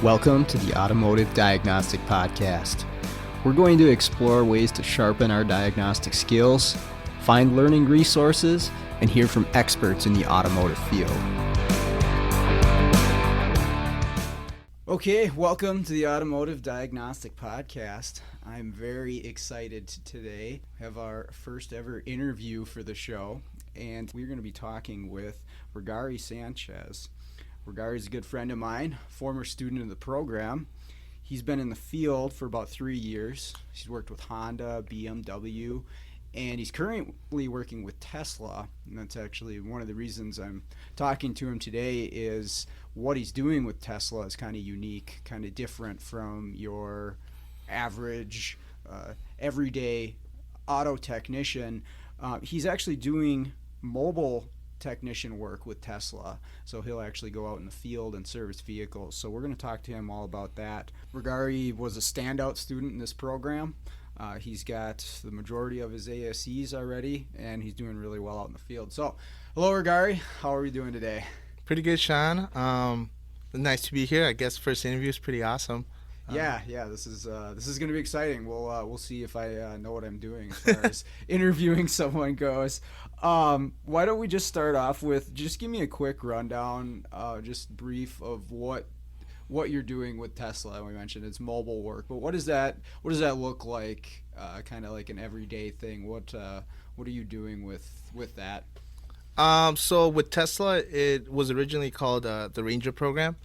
Welcome to the Automotive Diagnostic Podcast. We're going to explore ways to sharpen our diagnostic skills, find learning resources, and hear from experts in the automotive field. Okay, welcome to the Automotive Diagnostic Podcast. I'm very excited today. We have our first ever interview for the show, and we're going to be talking with Roadside Sanchez. Roadside is a good friend of mine, former student of the program. He's been in the field for about 3 years. He's worked with Honda, BMW, and he's currently working with Tesla. And that's actually one of the reasons I'm talking to him today is what he's doing with Tesla is kind of unique, kind of different from your average, everyday auto technician. He's actually doing mobile technician work with Tesla, so he'll actually go out in the field and service vehicles. So we're going to talk to him all about that. Roadside was a standout student in this program. He's got the majority of his ASEs already, and he's doing really well out in the field. So, hello, Roadside. How are you doing today? Pretty good, Sean. Nice to be here. I guess first interview is pretty awesome. Yeah. This is going to be exciting. We'll see if I know what I'm doing as far as interviewing someone goes. Why don't we just start off with just give me a quick rundown, just brief of what you're doing with Tesla. We mentioned it's mobile work, but what does that look like? Kind of like an everyday thing. What are you doing with that? So with Tesla, it was originally called the Ranger program.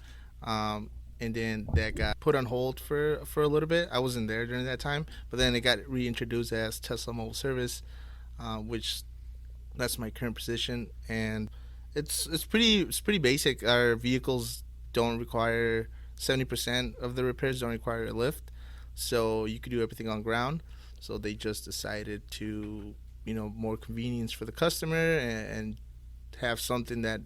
And then that got put on hold for a little bit. I wasn't there during that time, but then it got reintroduced as Tesla Mobile Service, which that's my current position, and it's pretty basic. Our vehicles don't require 70% of the repairs don't require a lift, so you could do everything on ground. So they just decided to, more convenience for the customer and have something that,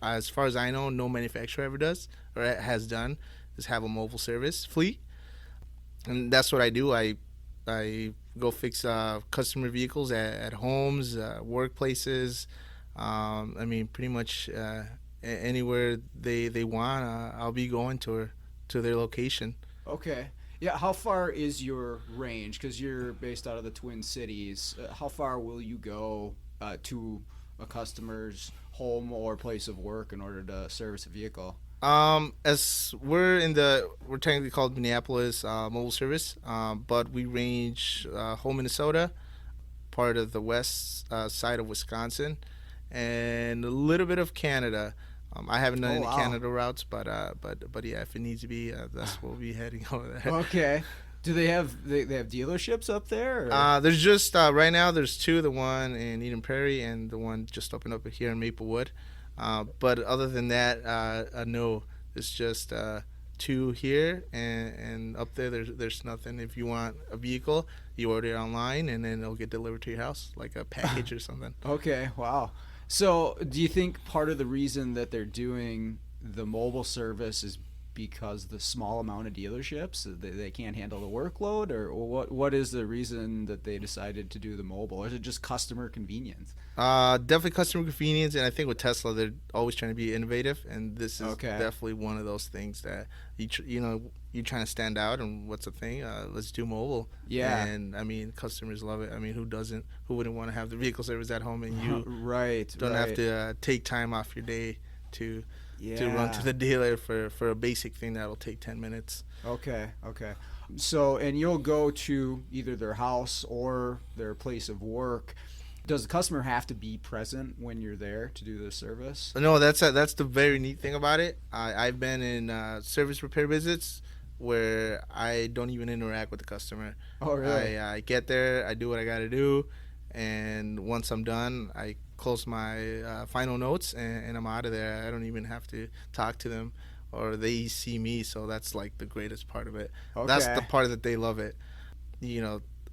as far as I know, no manufacturer ever does or has done, is have a mobile service fleet. And that's what I do. I go fix customer vehicles at homes, workplaces. Pretty much anywhere they want, I'll be going to their location. Okay. Yeah, how far is your range? Because you're based out of the Twin Cities. How far will you go to a customer's home or place of work in order to service a vehicle? As we're technically called Minneapolis Mobile Service, but we range whole Minnesota, part of the west side of Wisconsin, and a little bit of Canada. I haven't done any Canada routes, but yeah, if it needs to be, that's where we'll be heading over there. Okay. Do they have dealerships up there? There's just right now there's two, the one in Eden Prairie and the one just opened up here in Maplewood. But other than that, no, it's just two here, and up there there's nothing. If you want a vehicle, you order it online, and then it'll get delivered to your house, like a package or something. Okay, wow. So do you think part of the reason that they're doing the mobile service is because the small amount of dealerships, they can't handle the workload, or what is the reason that they decided to do the mobile? Or is it just customer convenience? Definitely customer convenience, and I think with Tesla, they're always trying to be innovative, and this is definitely one of those things that you're trying to stand out, and what's the thing? Let's do mobile. Yeah. And customers love it. Who doesn't? Who wouldn't want to have the vehicle service at home, and you don't have to take time off your day to run to the dealer for a basic thing that'll take 10 minutes. Okay. So, and you'll go to either their house or their place of work. Does the customer have to be present when you're there to do the service? No, that's the very neat thing about it. I've been in service repair visits where I don't even interact with the customer. Oh, really? I get there, I do what I got to do, and once I'm done, I close my final notes, and I'm out of there. I don't even have to talk to them, or they see me, so that's like the greatest part of it. Okay. That's the part that they love it.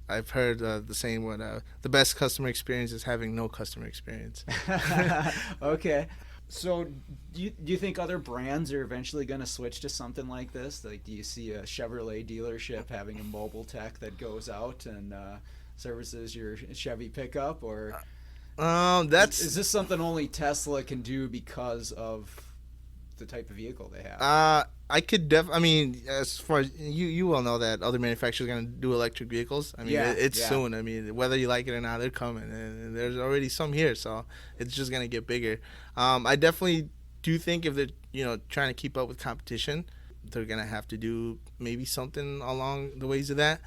I've heard the saying when the best customer experience is having no customer experience. Okay. So, do you think other brands are eventually going to switch to something like this? Like, do you see a Chevrolet dealership having a mobile tech that goes out and services your Chevy pickup, or is That's this something only Tesla can do because of the type of vehicle they have? I could I mean, as far as you well know that other manufacturers are going to do electric vehicles. I mean, Yeah, it's yeah. soon. I mean, whether you like it or not, they're coming, and there's already some here, so it's just going to get bigger. I definitely do think if they're trying to keep up with competition, they're going to have to do maybe something along the ways of that.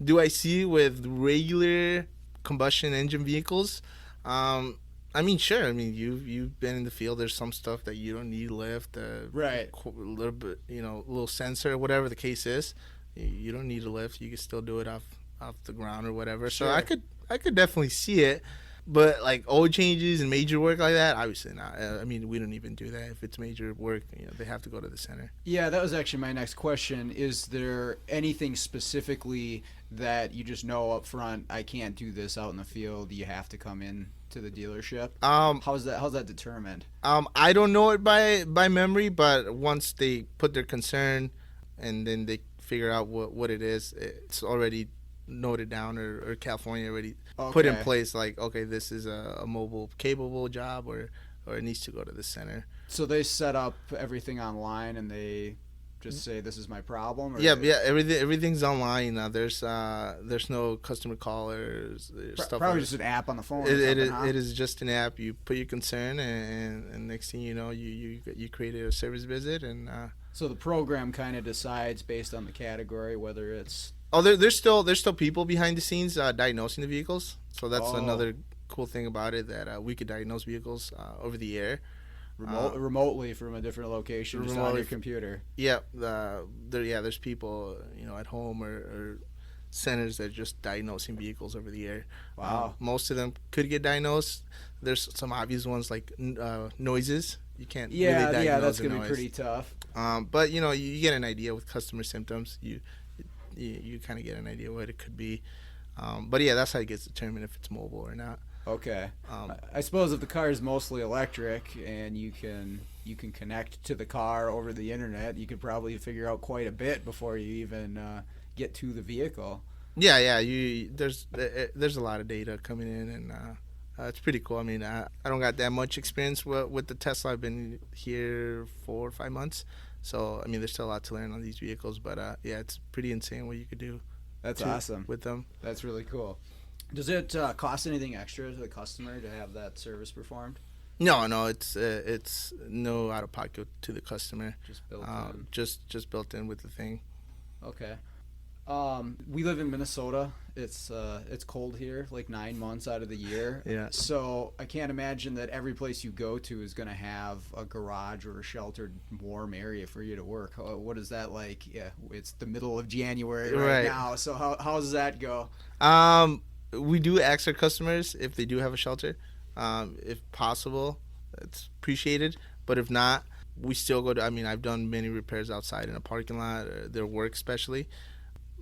Do I see with regular combustion engine vehicles? I mean, sure. I mean, you've been in the field. There's some stuff that you don't need lift, Right. a little bit, little sensor, whatever the case is. You don't need a lift. You can still do it off the ground or whatever. Sure. So I could definitely see it. But like oil changes and major work like that, obviously not. I mean, we don't even do that. If it's major work, they have to go to the center. Yeah, that was actually my next question. Is there anything specifically that you just know up front, I can't do this out in the field, you have to come in to the dealership? How's that determined? I don't know it by memory, but once they put their concern and then they figure out what it is, it's already noted down, or California already put in place, like, okay, this is a mobile capable job, or it needs to go to the center. So they set up everything online and they just say, this is my problem? Or Yeah, everything's online. There's no customer callers, stuff. Probably just an app on the phone. It is just an app. You put your concern, and next thing you know, you created a service visit, and so the program kind of decides based on the category whether it's. Oh, there's still people behind the scenes diagnosing the vehicles. So that's another cool thing about it, that we could diagnose vehicles over the air. Remotely from a different location, just on your computer. Yeah, there's people at home or centers that are just diagnosing vehicles over the air. Wow. Most of them could get diagnosed. There's some obvious ones like noises. You can't really diagnose that's going to be pretty tough. But you get an idea with customer symptoms. You kind of get an idea what it could be. But yeah, that's how it gets determined if it's mobile or not. Okay. I suppose if the car is mostly electric and you can connect to the car over the internet, you could probably figure out quite a bit before you even get to the vehicle. Yeah. There's a lot of data coming in, and it's pretty cool. I mean, I don't got that much experience with the Tesla. I've been here 4 or 5 months, so I mean, there's still a lot to learn on these vehicles. But yeah, it's pretty insane what you could do. That's awesome with them. That's really cool. Does it cost anything extra to the customer to have that service performed? No, it's no out of pocket to the customer. Just built in. Just built in with the thing. Okay. We live in Minnesota. It's cold here, like 9 months out of the year. Yeah. So I can't imagine that every place you go to is going to have a garage or a sheltered, warm area for you to work. What is that like? Yeah, it's the middle of January right now. So how does that go? We do ask our customers if they do have a shelter. If possible, it's appreciated. But if not, we still go to. I mean, I've done many repairs outside in a parking lot, their work especially.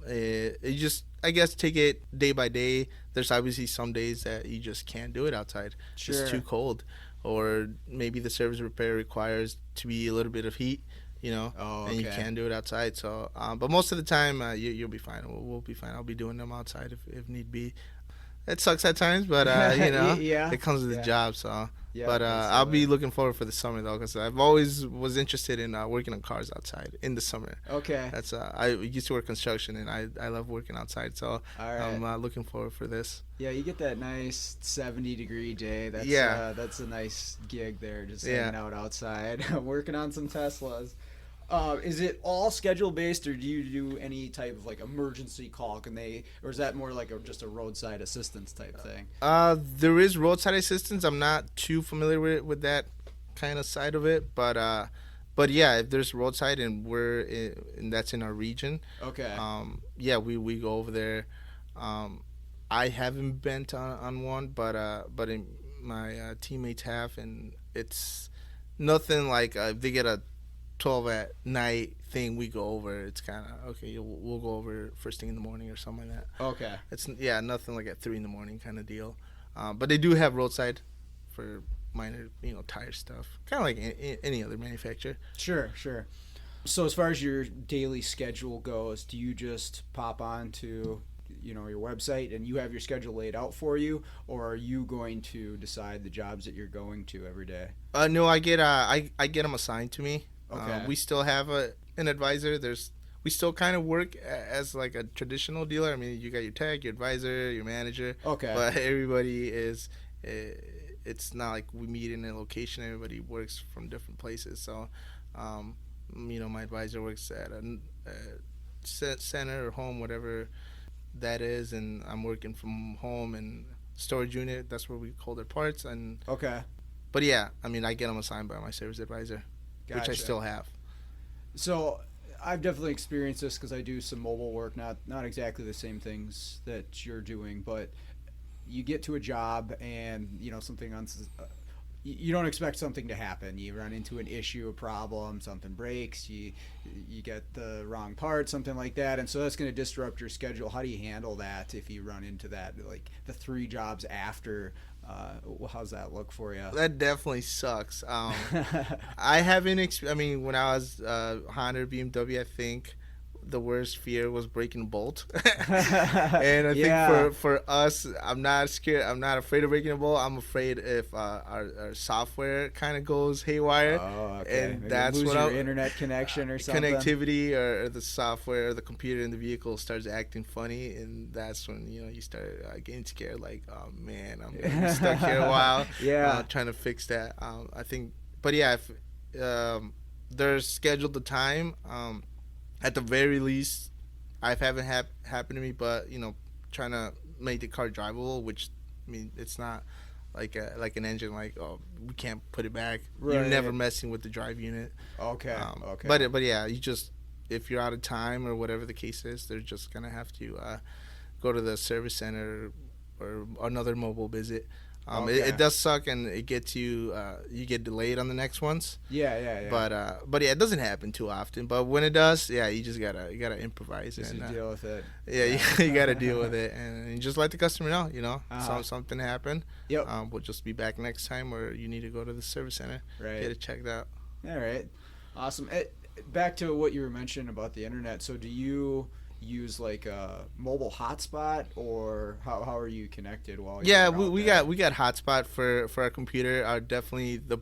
You just, I guess, take it day by day. There's obviously some days that you just can't do it outside. Sure. It's too cold, or maybe the service repair requires to be a little bit of heat. And you can't do it outside. So, but most of the time, you'll be fine. We'll be fine. I'll be doing them outside if need be. It sucks at times, but yeah. It comes with the job. So, yeah, but I'll be looking forward for the summer though, because I've always was interested in working on cars outside in the summer. Okay. That's I used to work construction, and I love working outside. So I'm looking forward for this. Yeah, you get that nice 70-degree day. That's a nice gig there, just hanging out outside, working on some Teslas. Is it all schedule based, or do you do any type of like emergency call? Or is that more like just a roadside assistance type thing? There is roadside assistance. I'm not too familiar with that kind of side of it, but yeah, if there's roadside and and that's in our region. Okay. Yeah, we go over there. I haven't been on one, but my teammates have, and it's nothing like if they get a 12 at night thing, we go over. It's kind of okay. We'll go over first thing in the morning or something like that. Okay. It's nothing like at 3 in the morning kind of deal. But they do have roadside for minor, tire stuff, kind of like any other manufacturer. Sure. So as far as your daily schedule goes, do you just pop on to your website and you have your schedule laid out for you, or are you going to decide the jobs that you're going to every day? No, I get them assigned to me. Okay. We still have an advisor. We still kind of work as like a traditional dealer. I mean, you got your tech, your advisor, your manager. Okay. But everybody is. It's not like we meet in a location. Everybody works from different places. So, my advisor works at a center or home, whatever that is, and I'm working from home and storage unit. That's where we hold our parts. And okay. But yeah, I mean, I get them assigned by my service advisor, Gotcha. which I still have. So I've definitely experienced this because I do some mobile work, not exactly the same things that you're doing, but you get to a job and something you don't expect something to happen. You run into an issue, a problem, something breaks, you get the wrong part, something like that, and so that's going to disrupt your schedule. How do you handle that if you run into that, like the 3 jobs after? How's that look for you? That definitely sucks. I haven't. When I was Honda, BMW, I think the worst fear was breaking a bolt. And I think for us, I'm not scared. I'm not afraid of breaking a bolt. I'm afraid if our software kind of goes haywire. Oh, okay. And maybe that's lose what your internet connection or something. Connectivity or the software or the computer in the vehicle starts acting funny, and that's when you start getting scared. Like, oh man, I'm gonna be stuck here a while. Yeah. Trying to fix that. I think, but yeah, if there's scheduled the time. At the very least, I haven't happened to me, but trying to make the car drivable, which it's not like an engine. Like, oh, we can't put it back. Right. You're never messing with the drive unit. Okay. But yeah, you just, if you're out of time or whatever the case is, they're just gonna have to go to the service center or another mobile visit. It does suck, and it gets you get delayed on the next ones. Yeah. But yeah, it doesn't happen too often. But when it does, yeah, you just gotta improvise just and deal with it. Yeah, you gotta deal with it, and you just let the customer know. Something happened. Yep. We'll just be back next time, or you need to go to the service center. Right. Get it checked out. All right. Awesome. Back to what you were mentioning about the internet. So do you use like a mobile hotspot, or how are you connected while you're we got hotspot for our computer. Definitely the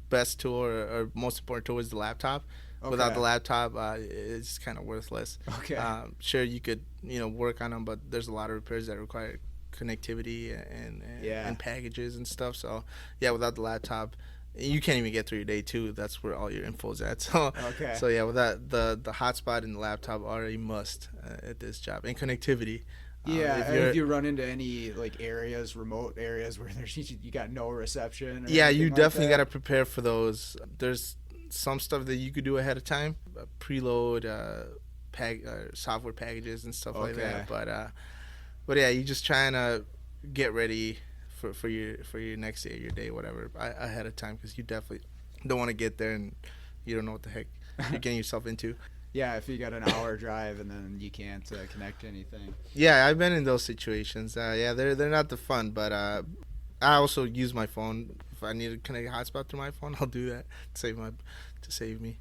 best tool or most important tool is the laptop. Okay. Without the laptop, it's kind of worthless. Okay. Sure, you could work on them, but there's a lot of repairs that require connectivity and packages and stuff. So yeah, without the laptop, you can't even get through your day too. That's where all your info's at. So okay. So yeah, with that, the hotspot and the laptop are a must at this job, and connectivity. Yeah, if you run into any like remote areas where you got no reception. Yeah, you definitely got to to prepare for those. There's some stuff that you could do ahead of time, preload software packages and stuff like that. But yeah, you just trying to get ready for your next day, your day, whatever, ahead of time, because you definitely don't want to get there and you don't know what the heck you're getting yourself into. Yeah, if you got an hour drive and then you can't connect to anything. Yeah, I've been in those situations. Yeah, they're not the fun, but I also use my phone. If I need to connect a hotspot through my phone, I'll do that to save me.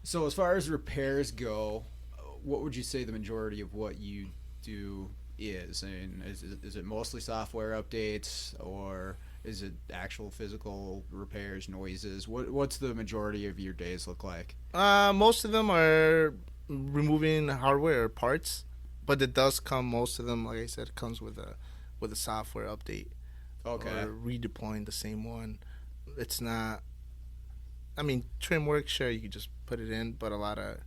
So as far as repairs go, what would you say the majority of what you do is? I mean, is it mostly software updates, or is it actual physical repairs, noises? What's the majority of your days look like? Most of them are removing hardware or parts, but it does come. Most of them, like I said, comes with a software update. Okay. Or redeploying the same one. It's not. I mean, trim work, sure, you can just put it in, but a lot of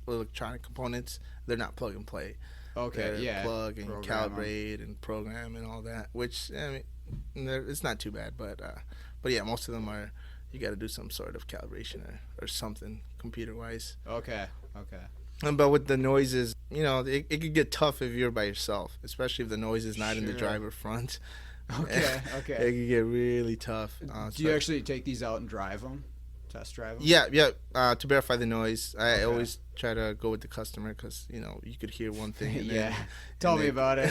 electronic components, they're not plug and play. Okay, they're plug and calibrate and program and all that, which, I mean, it's not too bad, but yeah, most of them are, you got to do some sort of calibration or something computer-wise. Okay. But with the noises, it could get tough if you're by yourself, especially if the noise is not in the driver front. Okay. It could get really tough. Do you actually take these out and drive them? Test drive them? Yeah. To verify the noise, I always try to go with the customer, because you could hear one thing. And Tell me about it.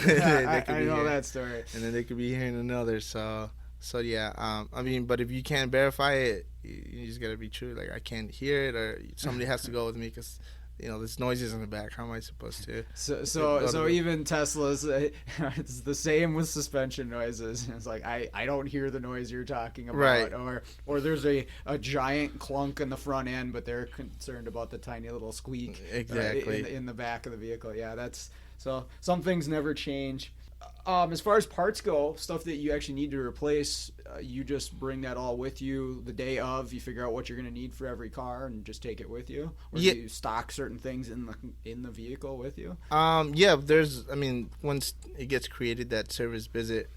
I know that story. And then they could be hearing another. So, So yeah, I mean, but if you can't verify it, you just gotta be true. Like I can't hear it, or somebody has to go with me because there's noises in the back. How am I supposed to go to So the? even Tesla's, it's the same with suspension noises. It's like I don't hear the noise you're talking Right. about, or there's a giant clunk in the front end, but they're concerned about the tiny little squeak Exactly. in the back of the vehicle. Yeah, that's so some things never change. As far as parts go, stuff that you actually need to replace, you just bring that all with you the day of. You figure out what you're going to need for every car and just take it with you, or do Yeah. you stock certain things in the vehicle with you? Yeah. I mean, once it gets created, that service visit,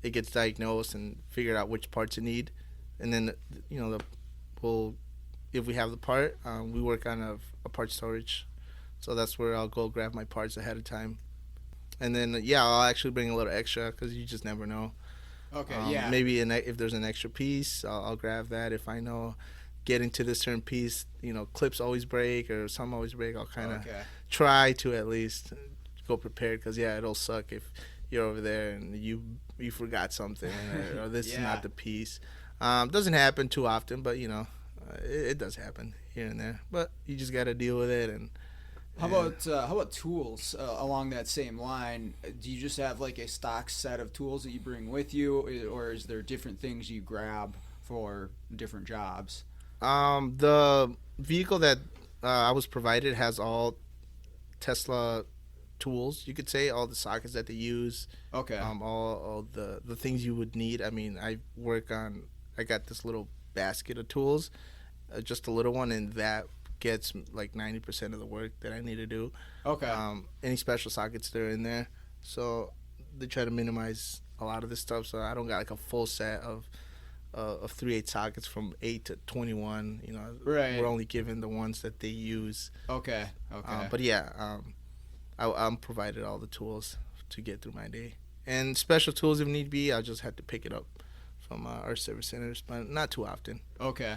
it gets diagnosed and figured out which parts you need, and then we'll if we have the part, we work on a part storage, so that's where I'll go grab my parts ahead of time, and then yeah, I'll actually bring a little extra because you just never know. Okay, yeah, Maybe if there's an extra piece, I'll grab that. If I know getting to this certain piece, clips always break or some always break, I'll kind of okay, try to at least go prepared because yeah, it'll suck if you're over there and you forgot something or this is yeah. not the piece. Doesn't happen too often, but it does happen here and there. But you just got to deal with it and. How about tools along that same line? Do you just have like a stock set of tools that you bring with you, or is there different things you grab for different jobs? The vehicle that I was provided has all Tesla tools. You could say all the sockets that they use. Okay. All the things you would need. I mean, I got this little basket of tools, just a little one, and that gets like 90% of the work that I need to do. Okay. Any special sockets that are in there, so they try to minimize a lot of this stuff. So I don't got like a full set of 3/8 sockets from 8 to 21. Right. We're only given the ones that they use. Okay. Okay. But yeah, I'm provided all the tools to get through my day, and special tools if need be. I'll just have to pick it up from our service centers, but not too often. Okay.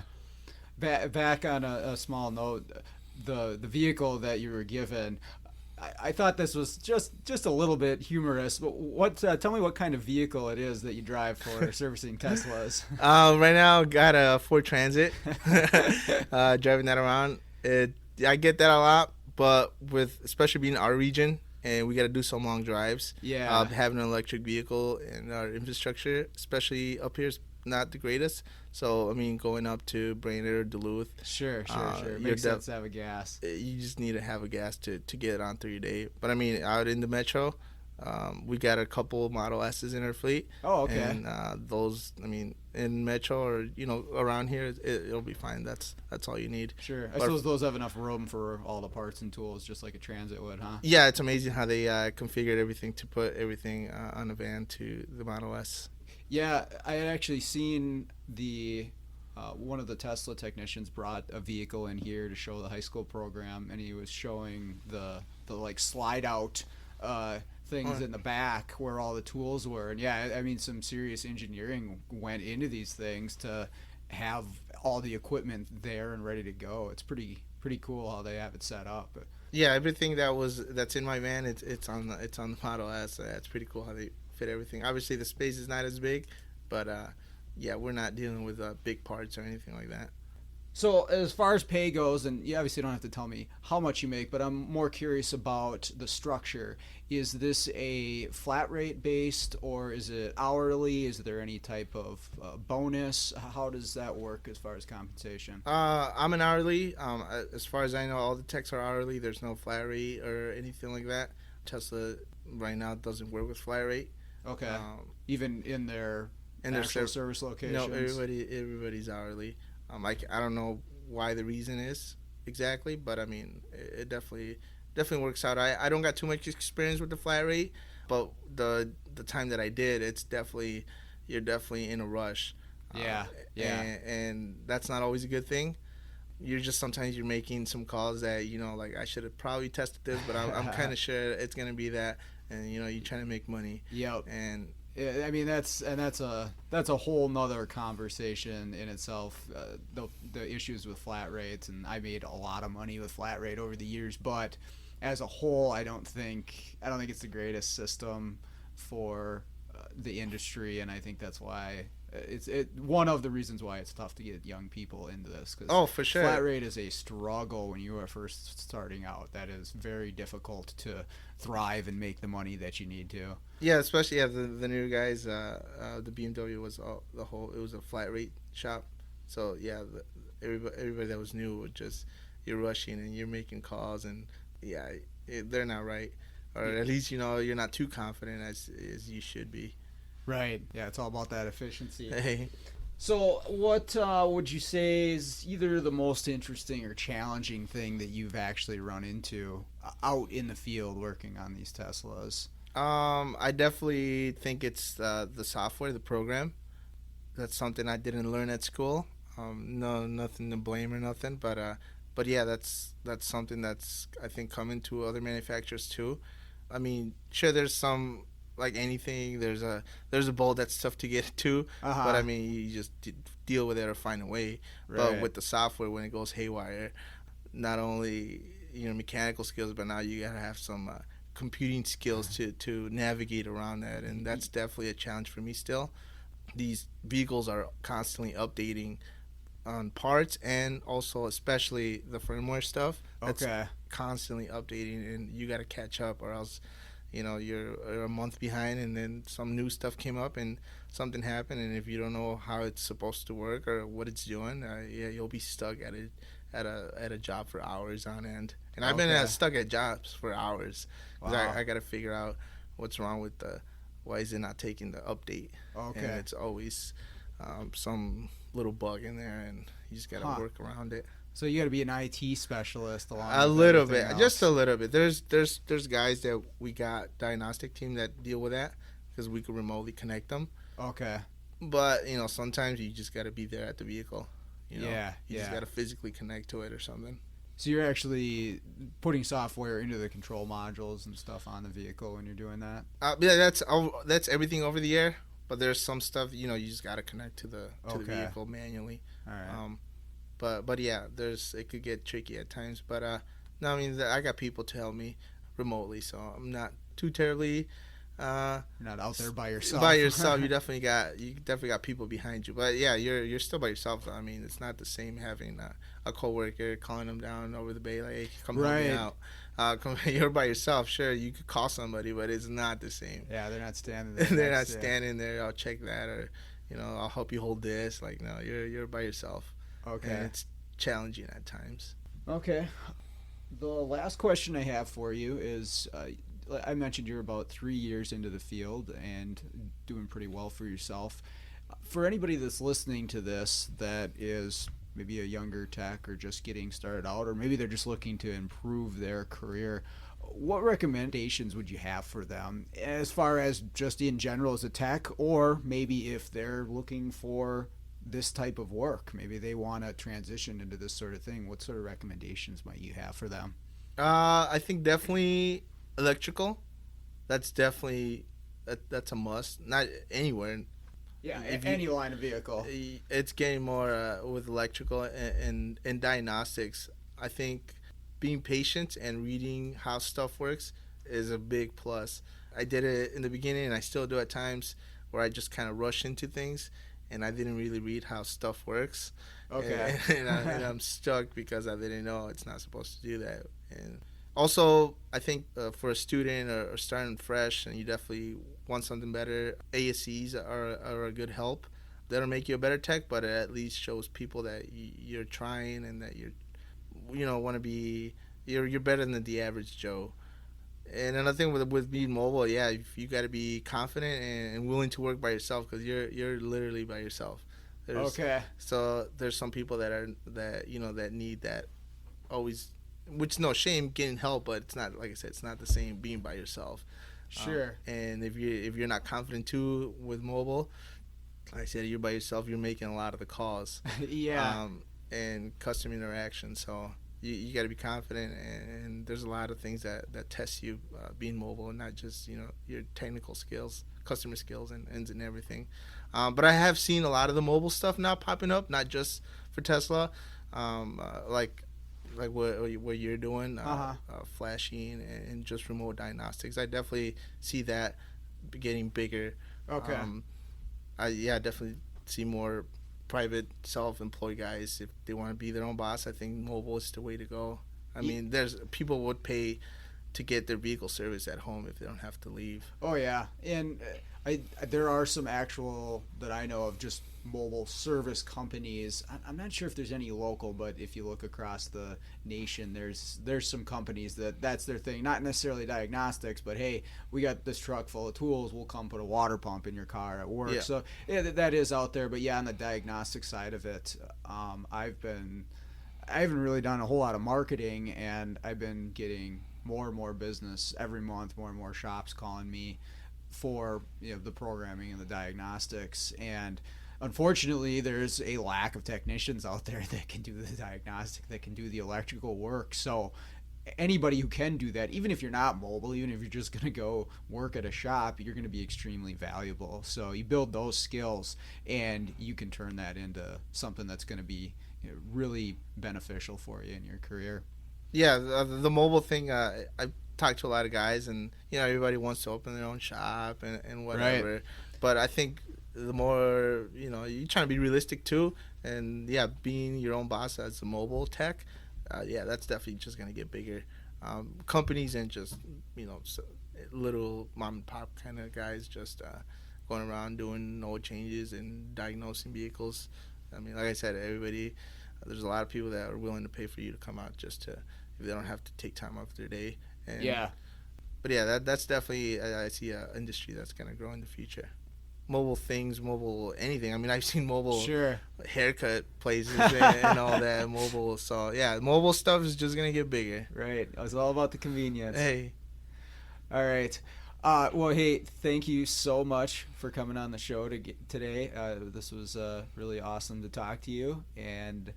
Back on a small note, the vehicle that you were given, I thought this was just a little bit humorous. But tell me what kind of vehicle it is that you drive for servicing Teslas. Right now, got a Ford Transit. Driving that around, I get that a lot, but with especially being our region and we got to do some long drives. Yeah. Having an electric vehicle and our infrastructure, especially up here, is not the greatest. So I mean, going up to Brainerd or Duluth, Sure. Makes sense to have a gas. you just need to have a gas to get it on through your day. But I mean, out in the metro, we got a couple Model S's in our fleet. Oh, okay. And those, I mean, in metro or around here, it'll be fine. That's all you need. Sure. I suppose those have enough room for all the parts and tools, just like a Transit would, huh? Yeah, it's amazing how they configured everything to put everything on a van to the Model S. Yeah, I had actually seen one of the Tesla technicians brought a vehicle in here to show the high school program, and he was showing the like slide out things in the back where all the tools were. And yeah, I mean, some serious engineering went into these things to have all the equipment there and ready to go. It's pretty cool how they have it set up. Yeah, everything that's in my van, it's on the Model S. So it's pretty cool how they fit everything. Obviously, the space is not as big, but yeah, we're not dealing with big parts or anything like that. So as far as pay goes, and you obviously don't have to tell me how much you make, but I'm more curious about the structure. Is this a flat rate based, or is it hourly? Is there any type of bonus? How does that work as far as compensation? I'm an hourly. As far as I know, all the techs are hourly. There's no flat rate or anything like that. Tesla right now doesn't work with flat rate. Okay. Even in their actual service locations? No, everybody's hourly. I don't know why the reason is exactly, but I mean, it definitely works out. I don't got too much experience with the flat rate, but the time that I did, you're definitely in a rush. Yeah. And that's not always a good thing. Sometimes you're making some calls that like I should have probably tested this, but I'm kind of sure it's gonna be that, and you're trying to make money. Yep. And I mean that's a whole nother conversation in itself. The issues with flat rates, and I made a lot of money with flat rate over the years, but as a whole, I don't think it's the greatest system for the industry, and I think that's why It's one of the reasons why it's tough to get young people into this, because Oh, for sure. flat rate is a struggle when you are first starting out. That is very difficult to thrive and make the money that you need to. Yeah, especially the new guys. The BMW was it was a flat rate shop. So yeah, everybody that was new would just, you're rushing and you're making calls, and yeah, they're not right, or at least you're not too confident as you should be. Right. Yeah, it's all about that efficiency. Hey. So, what would you say is either the most interesting or challenging thing that you've actually run into out in the field working on these Teslas? I definitely think it's the software, the program. That's something I didn't learn at school. No, nothing to blame or nothing, but yeah, that's something that's, I think, coming to other manufacturers too. I mean, sure, there's some, like anything. There's a bolt that's tough to get to, but I mean, you just deal with it or find a way. Right. But with the software, when it goes haywire, not only mechanical skills, but now you gotta have some computing skills to navigate around that, and that's definitely a challenge for me still. These vehicles are constantly updating on parts, and also especially the firmware stuff. That's constantly updating, and you got to catch up, or else you're a month behind, and then some new stuff came up and something happened, and if you don't know how it's supposed to work or what it's doing, you'll be stuck at a job for hours on end. And I've been stuck at jobs for hours because I got to figure out what's wrong with why is it not taking the update. And it's always some little bug in there, and you just got to work around it. So you got to be an IT specialist along a little bit, just a little bit. There's guys that we got diagnostic team that deal with that because we could remotely connect them. Okay. But sometimes you just got to be there at the vehicle. You just got to physically connect to it or something. So you're actually putting software into the control modules and stuff on the vehicle when you're doing that? Yeah, that's everything over the air. But there's some stuff you just got to connect to the vehicle manually. All right. But yeah, it could get tricky at times. But no, I mean, I got people to help me remotely, so I'm not too terribly. You're not out there by yourself. By yourself, you definitely got people behind you. But yeah, you're still by yourself. I mean, it's not the same having a coworker calling them down over the bay, like, hey, come help me out. You're by yourself. Sure, you could call somebody, but it's not the same. Yeah, they're not standing there. They're not standing there. I'll check that, or I'll help you hold this. Like, no, you're by yourself. Okay. And it's challenging at times. Okay. The last question I have for you is, I mentioned you're about 3 years into the field and doing pretty well for yourself. For anybody that's listening to this that is maybe a younger tech or just getting started out, or maybe they're just looking to improve their career, what recommendations would you have for them as far as just in general as a tech, or maybe if they're looking for this type of work, maybe they want to transition into this sort of thing, what sort of recommendations might you have for them? I think definitely electrical. That's definitely that's a must. Not anywhere. Yeah, any line of vehicle. It's getting more with electrical and diagnostics. I think being patient and reading how stuff works is a big plus. I did it in the beginning, and I still do at times, where I just kind of rush into things, and I didn't really read how stuff works. Okay. And I'm stuck because I didn't know it's not supposed to do that. And also, I think for a student or starting fresh, and you definitely want something better, ASCs are a good help. They don't make you a better tech, but it at least shows people that you're trying and that want to be, you're better than the average Joe. And another thing with being mobile, yeah, you got to be confident and willing to work by yourself, because you're literally by yourself. So there's some people that need that always, which no shame getting help, but it's not, like I said, it's not the same being by yourself. Sure. And if you're not confident too with mobile, like I said, you're by yourself. You're making a lot of the calls. Yeah. And customer interaction. So you got to be confident, and there's a lot of things that test you being mobile, and not just your technical skills, customer skills, and everything. But I have seen a lot of the mobile stuff now popping up, not just for Tesla, like what you're doing, flashing and just remote diagnostics. I definitely see that getting bigger. Okay. I definitely see more private self-employed guys if they want to be their own boss. I think mobile is the way to go. I mean, there's people would pay to get their vehicle service at home if they don't have to leave. Oh yeah, and there are some actual that I know of just mobile service companies. I'm not sure if there's any local, but if you look across the nation, there's some companies that's their thing. Not necessarily diagnostics, but hey, we got this truck full of tools. We'll come put a water pump in your car at work. Yeah. So yeah, that is out there. But yeah, on the diagnostic side of it, I haven't really done a whole lot of marketing, and I've been getting more and more business every month, more and more shops calling me for the programming and the diagnostics. And unfortunately, there's a lack of technicians out there that can do the diagnostic, that can do the electrical work. So anybody who can do that, even if you're not mobile, even if you're just going to go work at a shop, you're going to be extremely valuable. So you build those skills and you can turn that into something that's going to be really beneficial for you in your career. Yeah, the mobile thing, I talked to a lot of guys, and everybody wants to open their own shop and whatever. Right. But I think the more, you're trying to be realistic too, and yeah, being your own boss as a mobile tech, that's definitely just going to get bigger. Companies and just, little mom and pop kind of guys just going around doing oil changes and diagnosing vehicles. I mean, like I said, there's a lot of people that are willing to pay for you to come out just to, if they don't have to take time off their day. And, Yeah. But yeah, that's definitely, I see an industry that's going to grow in the future. Mobile things, mobile anything. I mean, I've seen mobile haircut places and all that mobile. So yeah, mobile stuff is just going to get bigger. Right. It's all about the convenience. Hey. All right. Well, hey, thank you so much for coming on the show today. This was really awesome to talk to you, and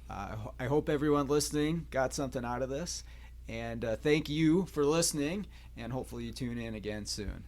I hope everyone listening got something out of this. And thank you for listening, and hopefully you tune in again soon.